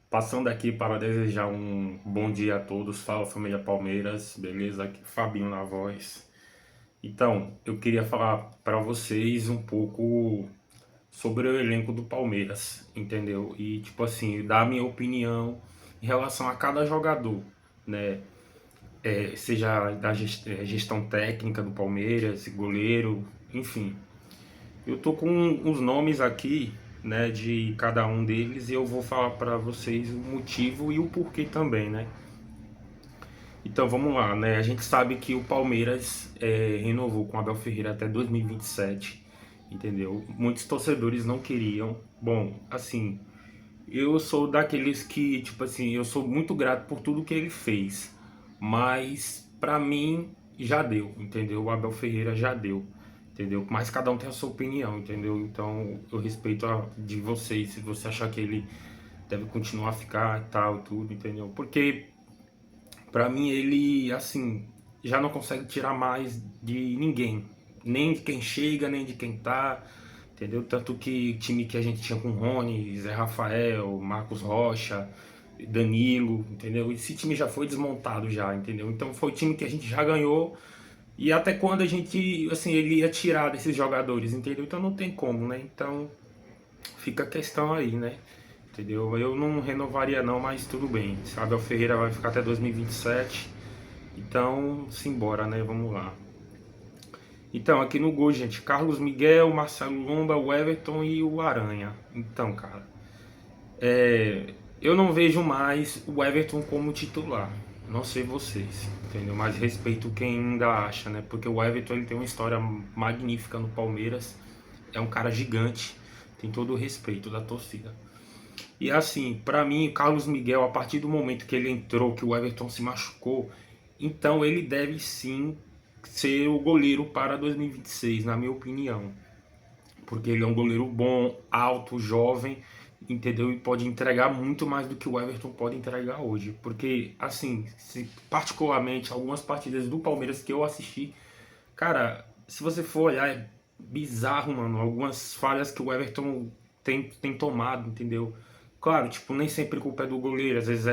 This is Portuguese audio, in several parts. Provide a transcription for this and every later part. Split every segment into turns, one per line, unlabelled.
Passando aqui para desejar um bom dia a todos. Fala família Palmeiras, beleza? Aqui Fabinho na voz. Então, eu queria falar para vocês um pouco sobre o elenco do Palmeiras, entendeu? E tipo assim, dar a minha opinião em relação a cada jogador, né? Seja da gestão técnica do Palmeiras, goleiro, enfim. Eu tô com uns nomes aqui, né, de cada um deles e eu vou falar para vocês o motivo e o porquê também, né? Então vamos lá, né? A gente sabe que o Palmeiras renovou com o Abel Ferreira até 2027, entendeu? Muitos torcedores não queriam. Bom, assim, eu sou daqueles que, tipo assim, eu sou muito grato por tudo que ele fez, mas pra mim já deu, entendeu? O Abel Ferreira já deu, entendeu? Mas cada um tem a sua opinião, entendeu? Então eu respeito a de vocês, se você achar que ele deve continuar a ficar e tal, tudo, entendeu? Porque pra mim ele, assim, já não consegue tirar mais de ninguém, nem de quem chega, nem de quem tá. Entendeu? Tanto que o time que a gente tinha com Rony, Zé Rafael, Marcos Rocha, Danilo, entendeu? Esse time já foi desmontado já, entendeu? Então foi o time que a gente já ganhou e até quando a gente, assim, ele ia tirar desses jogadores, entendeu? Então não tem como, né? Então fica a questão aí, né? Entendeu? Eu não renovaria não, mas tudo bem. Sabe, o Ferreira vai ficar até 2027. Então, simbora, né? Vamos lá. Então, aqui no gol, gente, Carlos Miguel, Marcelo Lomba, o Everton e o Aranha. Então, cara, eu não vejo mais o Everton como titular. Não sei vocês, entendeu? Mas respeito quem ainda acha, né? Porque o Everton ele tem uma história magnífica no Palmeiras. É um cara gigante, tem todo o respeito da torcida. E assim, pra mim, Carlos Miguel, a partir do momento que ele entrou, que o Everton se machucou, então ele deve sim ser o goleiro para 2026, na minha opinião. Porque ele é um goleiro bom, alto, jovem, entendeu? E pode entregar muito mais do que o Everton pode entregar hoje. Porque, assim, particularmente, algumas partidas do Palmeiras que eu assisti, cara, se você for olhar, é bizarro, mano. Algumas falhas que o Everton tem tomado, entendeu? Claro, tipo, nem sempre culpa é do goleiro, às vezes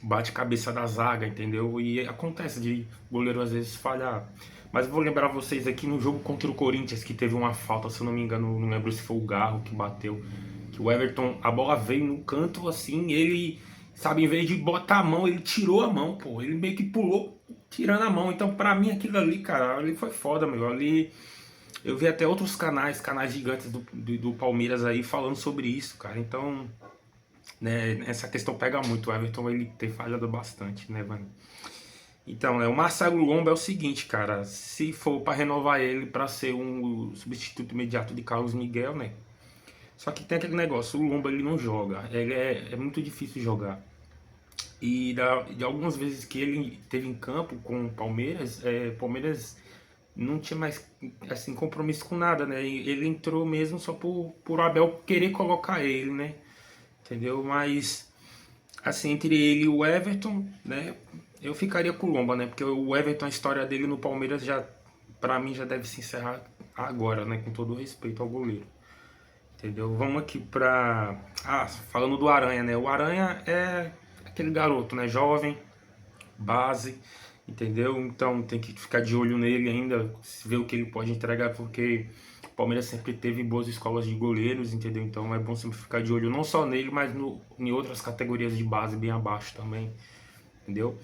bate cabeça da zaga, entendeu? E acontece de goleiro às vezes falhar. Mas vou lembrar vocês aqui no jogo contra o Corinthians, que teve uma falta, se eu não me engano, não lembro se foi o Garro que bateu, que o Everton, a bola veio no canto assim, ele, sabe, em vez de botar a mão, ele tirou a mão, pô. Ele meio que pulou tirando a mão. Então, pra mim, aquilo ali, cara, ali foi foda, meu. Ali eu vi até outros canais gigantes do Palmeiras aí falando sobre isso, cara. Então, né, essa questão pega muito. O Everton ele tem falhado bastante, né, mano? Então, o Marcelo Lomba é o seguinte, cara. Se for pra renovar ele pra ser um substituto imediato de Carlos Miguel, né? Só que tem aquele negócio, o Lomba ele não joga. Ele é muito difícil jogar. E de algumas vezes que ele teve em campo com o Palmeiras, Palmeiras não tinha mais assim compromisso com nada, né? E ele entrou mesmo só por Abel querer colocar ele, né? Entendeu? Mas assim, entre ele e o Everton, né? Eu ficaria com o Lomba, né? Porque o Everton, a história dele no Palmeiras já, pra mim, já deve se encerrar agora, né? Com todo o respeito ao goleiro. Entendeu? Vamos aqui pra. Ah, falando do Aranha, né? O Aranha é aquele garoto, né? Jovem, base, entendeu? Então tem que ficar de olho nele ainda, ver o que ele pode entregar, porque o Palmeiras sempre teve boas escolas de goleiros, entendeu? Então é bom sempre ficar de olho não só nele, mas em outras categorias de base bem abaixo também, entendeu?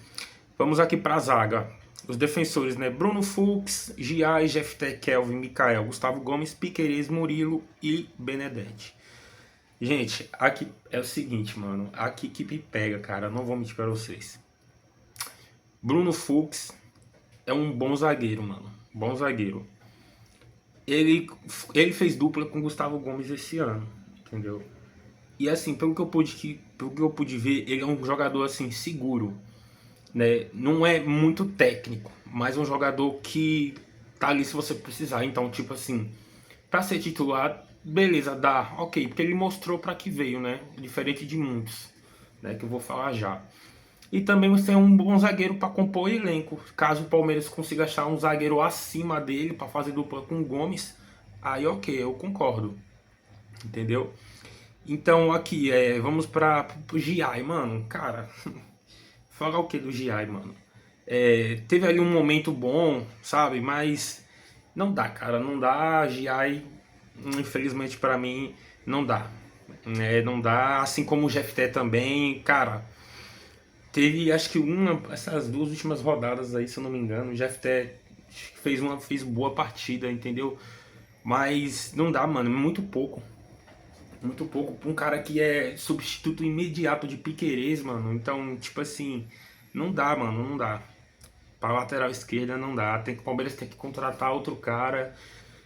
Vamos aqui para a zaga. Os defensores, né? Bruno Fux, Giai, Jefté, Kelvin, Mikael, Gustavo Gomes, Piquerez, Murilo e Benedetti. Gente, aqui é o seguinte, mano. Aqui que me pega, cara. Não vou mentir pra vocês. Bruno Fux é um bom zagueiro, mano. Bom zagueiro. Ele, ele fez dupla com Gustavo Gomes esse ano, entendeu? E assim, pelo que eu pude ver, ele é um jogador assim seguro, né? Não é muito técnico, mas é um jogador que tá ali se você precisar. Então, tipo assim, pra ser titular, beleza, dá, ok, porque ele mostrou pra que veio, né? Diferente de muitos, né? Que eu vou falar já. E também você tem um bom zagueiro para compor o elenco. Caso o Palmeiras consiga achar um zagueiro acima dele para fazer dupla com o Gomes, aí ok, eu concordo. Entendeu? Então aqui, vamos pro Giai, mano. Cara, falar o que do Giai, mano? Teve ali um momento bom, sabe? Mas não dá, cara, não dá. Giai, infelizmente pra mim, não dá. Não dá, assim como o GFT também, cara. Teve, acho que essas duas últimas rodadas aí, se eu não me engano, o GFT fez boa partida, entendeu? Mas não dá, mano, muito pouco. Muito pouco pra um cara que é substituto imediato de Piquerez, mano. Então, tipo assim, não dá, mano, não dá. Pra lateral esquerda não dá. O Palmeiras tem que contratar outro cara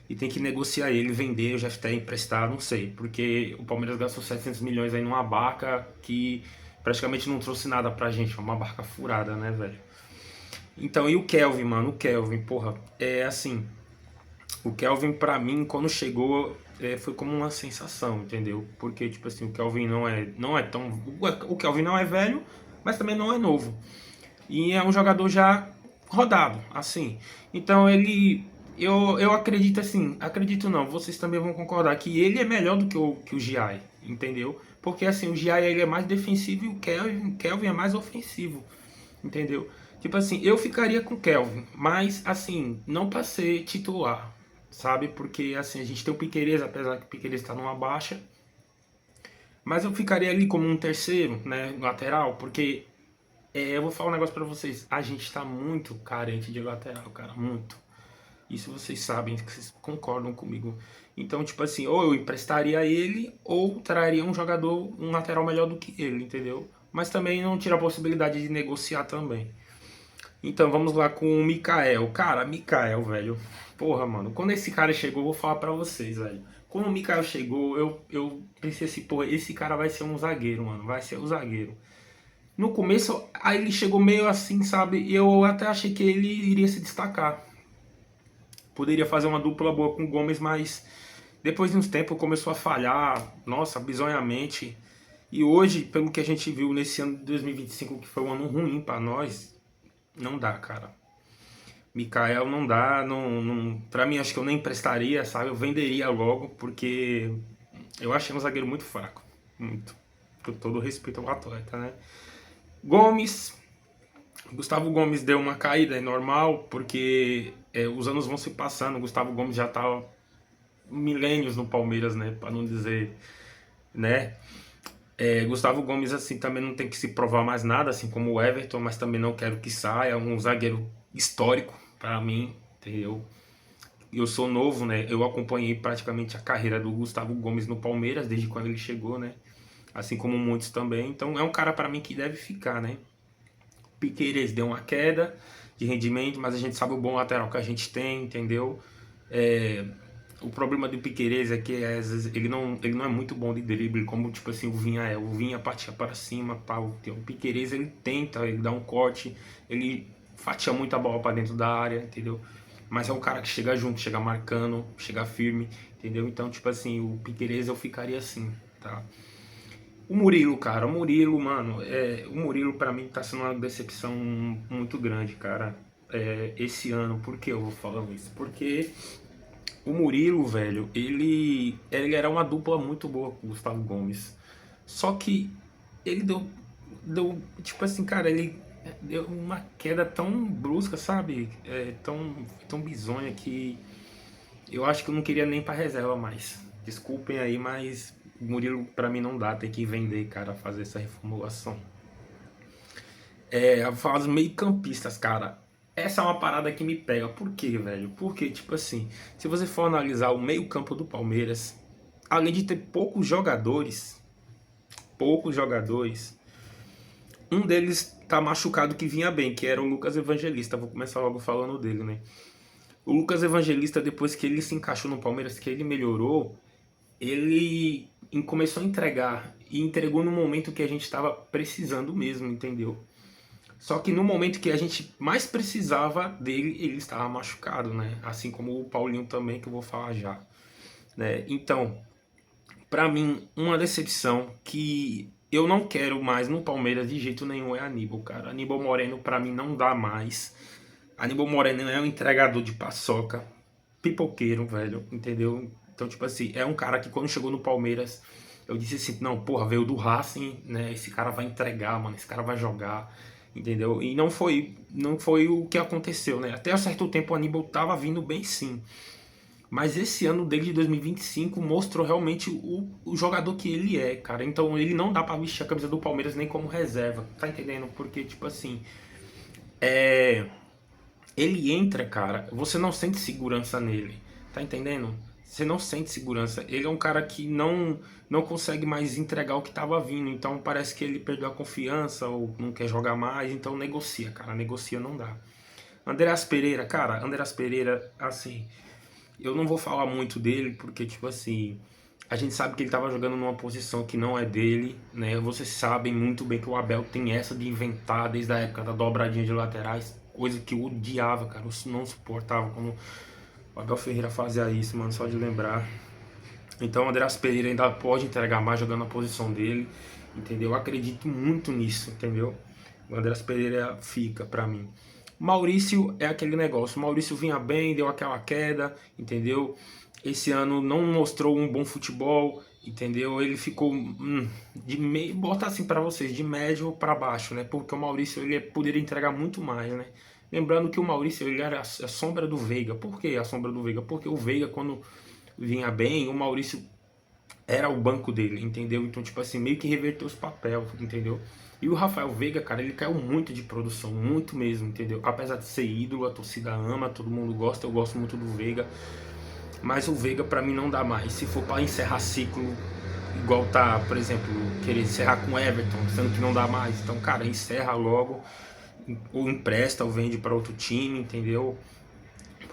e tem que negociar ele, vender, já até emprestar, não sei. Porque o Palmeiras gastou 700 milhões aí numa barca que praticamente não trouxe nada pra gente. É uma barca furada, né, velho? Então, e o Kelvin, mano? O Kelvin, porra, é assim. O Kelvin, pra mim, quando chegou, foi como uma sensação, entendeu? Porque, tipo assim, o Kelvin não é tão. O Kelvin não é velho, mas também não é novo. E é um jogador já rodado, assim. Então ele. Eu acredito assim, acredito não, vocês também vão concordar que ele é melhor do que o Giai, entendeu? Porque assim, o Giai ele é mais defensivo e o Kelvin é mais ofensivo, entendeu? Tipo assim, eu ficaria com o Kelvin, mas assim, não para ser titular, sabe? Porque assim, a gente tem o Piquerez, apesar que o Piquerez está numa baixa, mas eu ficaria ali como um terceiro, né, lateral, porque eu vou falar um negócio pra vocês. A gente tá muito carente de lateral, cara. Muito. Isso vocês sabem, que vocês concordam comigo. Então, tipo assim, ou eu emprestaria ele, ou traria um jogador, um lateral melhor do que ele, entendeu? Mas também não tira a possibilidade de negociar também. Então, vamos lá com o Mikael. Cara, Mikael, velho. Porra, mano. Quando esse cara chegou, eu vou falar pra vocês, velho. Quando o Mikael chegou, eu pensei assim, pô, esse cara vai ser um zagueiro, mano. Vai ser o zagueiro. No começo, aí ele chegou meio assim, sabe? E eu até achei que ele iria se destacar. Poderia fazer uma dupla boa com o Gomes, mas depois de uns tempos começou a falhar, nossa, bizonhamente. E hoje, pelo que a gente viu nesse ano de 2025, que foi um ano ruim pra nós, não dá, cara. Mikael não dá, pra mim acho que eu nem emprestaria, sabe? Eu venderia logo, porque eu achei um zagueiro muito fraco. Muito. Com todo respeito ao atleta, né? Gomes, Gustavo Gomes deu uma caída, é normal, porque os anos vão se passando. O Gustavo Gomes já tá milênios no Palmeiras, né? Para não dizer, né? Gustavo Gomes, assim, também não tem que se provar mais nada, assim como o Everton, mas também não quero que saia. É um zagueiro histórico para mim, entendeu? Eu sou novo, né? Eu acompanhei praticamente a carreira do Gustavo Gomes no Palmeiras desde quando ele chegou, né? Assim como muitos também. Então é um cara para mim que deve ficar, né? Piqueires deu uma queda de rendimento, mas a gente sabe o bom lateral que a gente tem, entendeu? É, o problema do Piqueires é que às vezes ele não é muito bom de drible, como tipo assim o Vinha é. O Vinha partia para cima, pau. O Piqueires ele tenta, ele dá um corte, ele fatia muito a bola para dentro da área, entendeu? Mas é um cara que chega junto, chega marcando, chega firme, entendeu? Então, tipo assim, o Piqueires eu ficaria assim, tá? O Murilo, cara, o Murilo, mano, o Murilo pra mim tá sendo uma decepção muito grande, cara, esse ano. Por que eu vou falando isso? Porque o Murilo, velho, ele era uma dupla muito boa com o Gustavo Gomes. Só que ele tipo assim, cara, ele deu uma queda tão brusca, sabe? Tão bizonha que eu acho que eu não queria nem pra reserva mais. Desculpem aí, mas o Murilo pra mim não dá, tem que vender, cara, fazer essa reformulação. Eu vou falar dos meio-campistas, cara. Essa é uma parada que me pega. Por quê, velho? Porque, tipo assim, se você for analisar o meio-campo do Palmeiras, além de ter poucos jogadores, um deles tá machucado que vinha bem, que era o Lucas Evangelista. Vou começar logo falando dele, né? O Lucas Evangelista, depois que ele se encaixou no Palmeiras, que ele melhorou, ele começou a entregar e entregou no momento que a gente estava precisando mesmo, entendeu? Só que no momento que a gente mais precisava dele, ele estava machucado, né? Assim como o Paulinho também, que eu vou falar já, né? Então, pra mim, uma decepção que eu não quero mais no Palmeiras de jeito nenhum é Aníbal, cara. Aníbal Moreno pra mim não dá mais. Aníbal Moreno é um entregador de paçoca, pipoqueiro, velho, entendeu? Então, tipo assim, é um cara que quando chegou no Palmeiras eu disse assim, não, porra, veio do Racing, né? Esse cara vai entregar, mano, esse cara vai jogar, entendeu? E não foi o que aconteceu, né? Até a certo tempo o Aníbal tava vindo bem sim. Mas esse ano dele de 2025 mostrou realmente o jogador que ele é, cara. Então ele não dá pra vestir a camisa do Palmeiras nem como reserva, tá entendendo? Porque, tipo assim, é, ele entra, cara, você não sente segurança nele, tá entendendo? Você não sente segurança. Ele é um cara que não consegue mais entregar o que tava vindo, então parece que ele perdeu a confiança ou não quer jogar mais, então negocia, cara, negocia não dá. Andreas Pereira, cara, Andreas Pereira, assim, eu não vou falar muito dele porque, tipo assim, a gente sabe que ele tava jogando numa posição que não é dele, né? Vocês sabem muito bem que o Abel tem essa de inventar desde a época da dobradinha de laterais, coisa que eu odiava, cara, eu não suportava quando o Abel Ferreira fazia isso, mano, só de lembrar. Então o Andreas Pereira ainda pode entregar mais jogando na posição dele, entendeu? Eu acredito muito nisso, entendeu? O Andreas Pereira fica pra mim. Maurício é aquele negócio. O Maurício vinha bem, deu aquela queda, entendeu? Esse ano não mostrou um bom futebol, entendeu? Ele ficou de meio, bota assim pra vocês, de médio pra baixo, né? Porque o Maurício ele poderia entregar muito mais, né? Lembrando que o Maurício ele era a sombra do Veiga. Por que a sombra do Veiga? Porque o Veiga quando vinha bem, o Maurício era o banco dele, entendeu? Então, tipo assim, meio que reverteu os papéis, entendeu? E o Rafael Veiga, cara, ele caiu muito de produção, muito mesmo, entendeu? Apesar de ser ídolo, a torcida ama, todo mundo gosta, eu gosto muito do Veiga, mas o Veiga pra mim não dá mais. Se for pra encerrar ciclo, igual tá, por exemplo, querer encerrar com o Everton, sendo que não dá mais, então, cara, encerra logo, ou empresta, ou vende pra outro time, entendeu?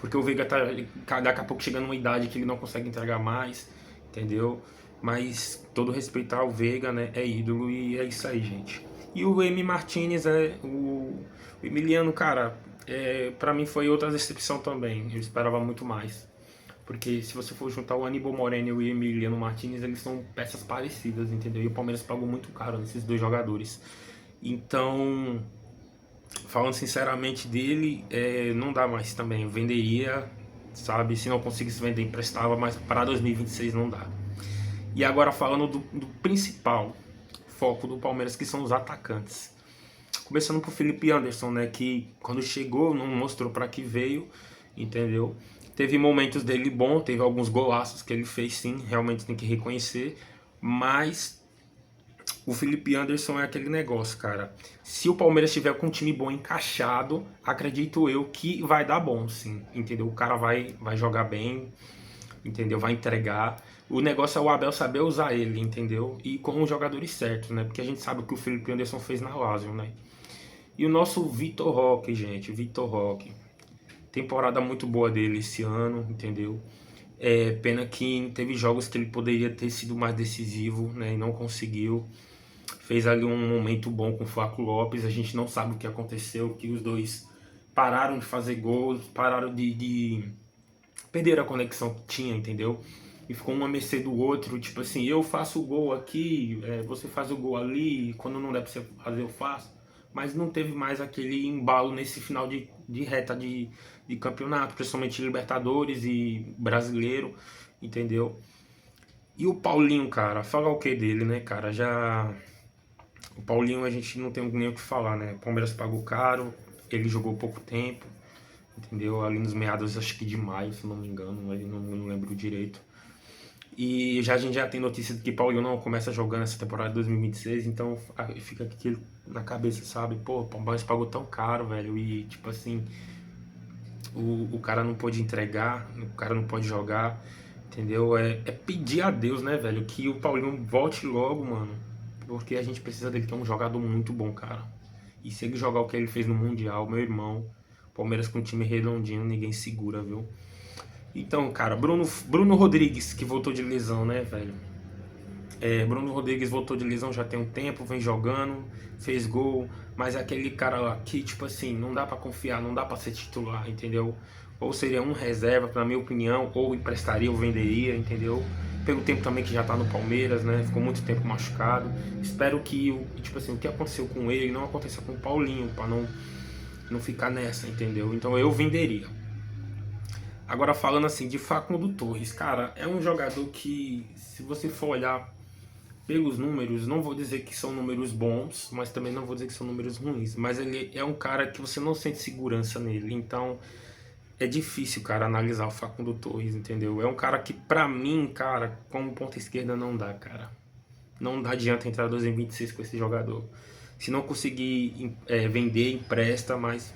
Porque o Veiga tá daqui a pouco chegando numa idade que ele não consegue entregar mais, entendeu? Mas todo respeito ao Veiga, né? É ídolo e é isso aí, gente. E o M. Martinez o Emiliano, cara, pra mim foi outra decepção também. Eu esperava muito mais. Porque se você for juntar o Aníbal Moreno e o Emiliano Martinez, eles são peças parecidas, entendeu? E o Palmeiras pagou muito caro nesses dois jogadores. Então, falando sinceramente dele, não dá mais também. Eu venderia, sabe? Se não conseguisse vender, emprestava, mas para 2026 não dá. E agora falando do principal foco do Palmeiras, que são os atacantes. Começando por Felipe Anderson, né? Que quando chegou não mostrou para que veio, entendeu? Teve momentos dele bom, teve alguns golaços que ele fez sim, realmente tem que reconhecer. Mas o Felipe Anderson é aquele negócio, cara. Se o Palmeiras tiver com um time bom encaixado, acredito eu que vai dar bom, sim. Entendeu? O cara vai jogar bem, entendeu? Vai entregar. O negócio é o Abel saber usar ele, entendeu? E com os jogadores certos, né? Porque a gente sabe o que o Felipe Anderson fez na Lazio, né? E o nosso Vitor Roque, gente, Vitor Roque. Temporada muito boa dele esse ano, entendeu? Pena que teve jogos que ele poderia ter sido mais decisivo, né? E não conseguiu. Fez ali um momento bom com o Flaco Lopes. A gente não sabe o que aconteceu, que os dois pararam de fazer gols, pararam de perder a conexão que tinha, entendeu? E ficou um a mercê do outro, tipo assim, eu faço o gol aqui, você faz o gol ali, quando não der pra você fazer eu faço. Mas não teve mais aquele embalo nesse final de reta de campeonato, principalmente Libertadores e Brasileiro, entendeu? E o Paulinho, cara, falar o que dele, né, cara? Já. O Paulinho a gente não tem nem o que falar, né? O Palmeiras pagou caro, ele jogou pouco tempo, entendeu? Ali nos meados, acho que de maio, se não me engano, eu não lembro direito. E já a gente já tem notícia de que Paulinho não começa jogando essa temporada de 2026, então fica aquilo na cabeça, sabe? Pô, o Palmeiras pagou tão caro, velho, e tipo assim, o cara não pode entregar, o cara não pode jogar, entendeu? É pedir a Deus, né, velho, que o Paulinho volte logo, mano, porque a gente precisa dele, que é um jogador muito bom, cara. E se ele jogar o que ele fez no Mundial, meu irmão, Palmeiras com um time redondinho, ninguém segura, viu? Então, cara, Bruno Rodrigues, que voltou de lesão, né, velho? Bruno Rodrigues voltou de lesão já tem um tempo, vem jogando, fez gol, mas é aquele cara lá que, tipo assim, não dá pra confiar, não dá pra ser titular, entendeu? Ou seria um reserva, na minha opinião, ou emprestaria ou venderia, entendeu? Pelo tempo também que já tá no Palmeiras, né? Ficou muito tempo machucado. Espero que, tipo assim, o que aconteceu com ele não aconteça com o Paulinho, pra não ficar nessa, entendeu? Então eu venderia. Agora falando assim de Facundo Torres, cara, é um jogador que, se você for olhar pelos números, não vou dizer que são números bons, mas também não vou dizer que são números ruins. Mas ele é um cara que você não sente segurança nele. Então é difícil, cara, analisar o Facundo Torres, entendeu? É um cara que, pra mim, cara, como ponta esquerda não dá, cara. Não dá adianta entrar em 2026 com esse jogador. Se não conseguir vender, empresta, mas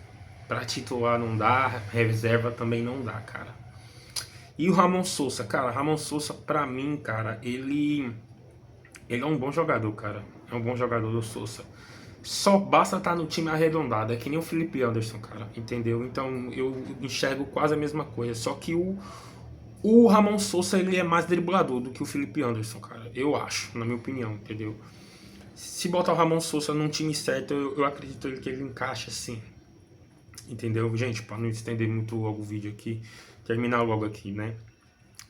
pra titular não dá, reserva também não dá, cara. E o Ramon Sousa, cara, Ramon Sousa, pra mim, cara, ele é um bom jogador, cara. É um bom jogador do Sousa. Só basta estar no time arredondado, é que nem o Felipe Anderson, cara, entendeu? Então eu enxergo quase a mesma coisa. Só que o Ramon Sousa, ele é mais driblador do que o Felipe Anderson, cara. Eu acho, na minha opinião, entendeu? Se botar o Ramon Sousa num time certo, eu acredito que ele encaixa sim. Entendeu? Gente, para não estender muito logo o vídeo aqui, terminar logo aqui, né?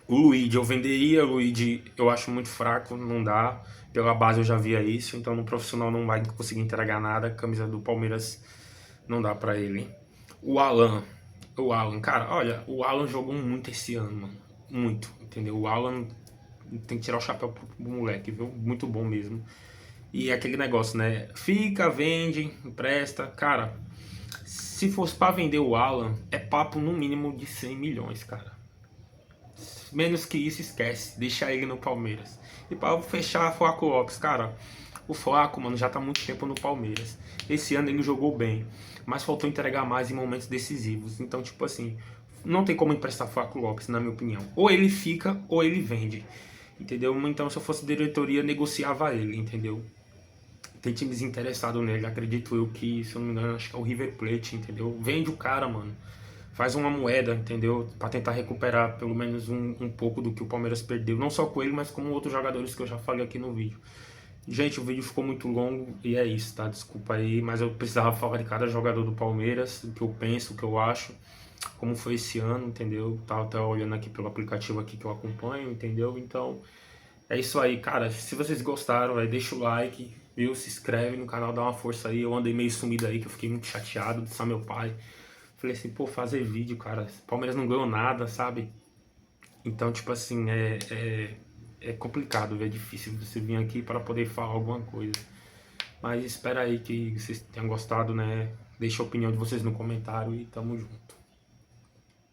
O Luigi eu venderia, o Luigi eu acho muito fraco, não dá. Pela base eu já via isso, então no profissional não vai conseguir entregar nada. A camisa do Palmeiras não dá pra ele. O Alan, cara, olha, o Alan jogou muito esse ano, mano. Muito, entendeu? O Alan tem que tirar o chapéu pro moleque, viu? Muito bom mesmo. E é aquele negócio, né? Fica, vende, empresta. Cara, se fosse pra vender o Alan, é papo no mínimo de 100 milhões, cara. Menos que isso, esquece. Deixar ele no Palmeiras. E pra fechar, Flaco Lopes, cara. O Flaco, mano, já tá há muito tempo no Palmeiras. Esse ano ele jogou bem, mas faltou entregar mais em momentos decisivos. Então, tipo assim, não tem como emprestar Flaco Lopes, na minha opinião. Ou ele fica, ou ele vende. Entendeu? Então, se eu fosse diretoria, negociava ele, entendeu? Tem times interessados nele, acredito eu que, se eu não me engano, acho que é o River Plate, entendeu? Vende o cara, mano. Faz uma moeda, entendeu? Pra tentar recuperar pelo menos um pouco do que o Palmeiras perdeu. Não só com ele, mas com outros jogadores que eu já falei aqui no vídeo. Gente, o vídeo ficou muito longo e é isso, tá? Desculpa aí, mas eu precisava falar de cada jogador do Palmeiras, do que eu penso, o que eu acho, como foi esse ano, entendeu? Tava até olhando aqui pelo aplicativo aqui que eu acompanho, entendeu? Então, é isso aí, cara. Se vocês gostaram, aí deixa o like, viu? Se inscreve no canal, dá uma força aí. Eu andei meio sumido aí, que eu fiquei muito chateado de só meu pai. Falei assim, pô, fazer vídeo, cara. Palmeiras não ganhou nada, sabe? Então, tipo assim, é complicado, é difícil você vir aqui para poder falar alguma coisa. Mas espera aí que vocês tenham gostado, né? Deixa a opinião de vocês no comentário e tamo junto.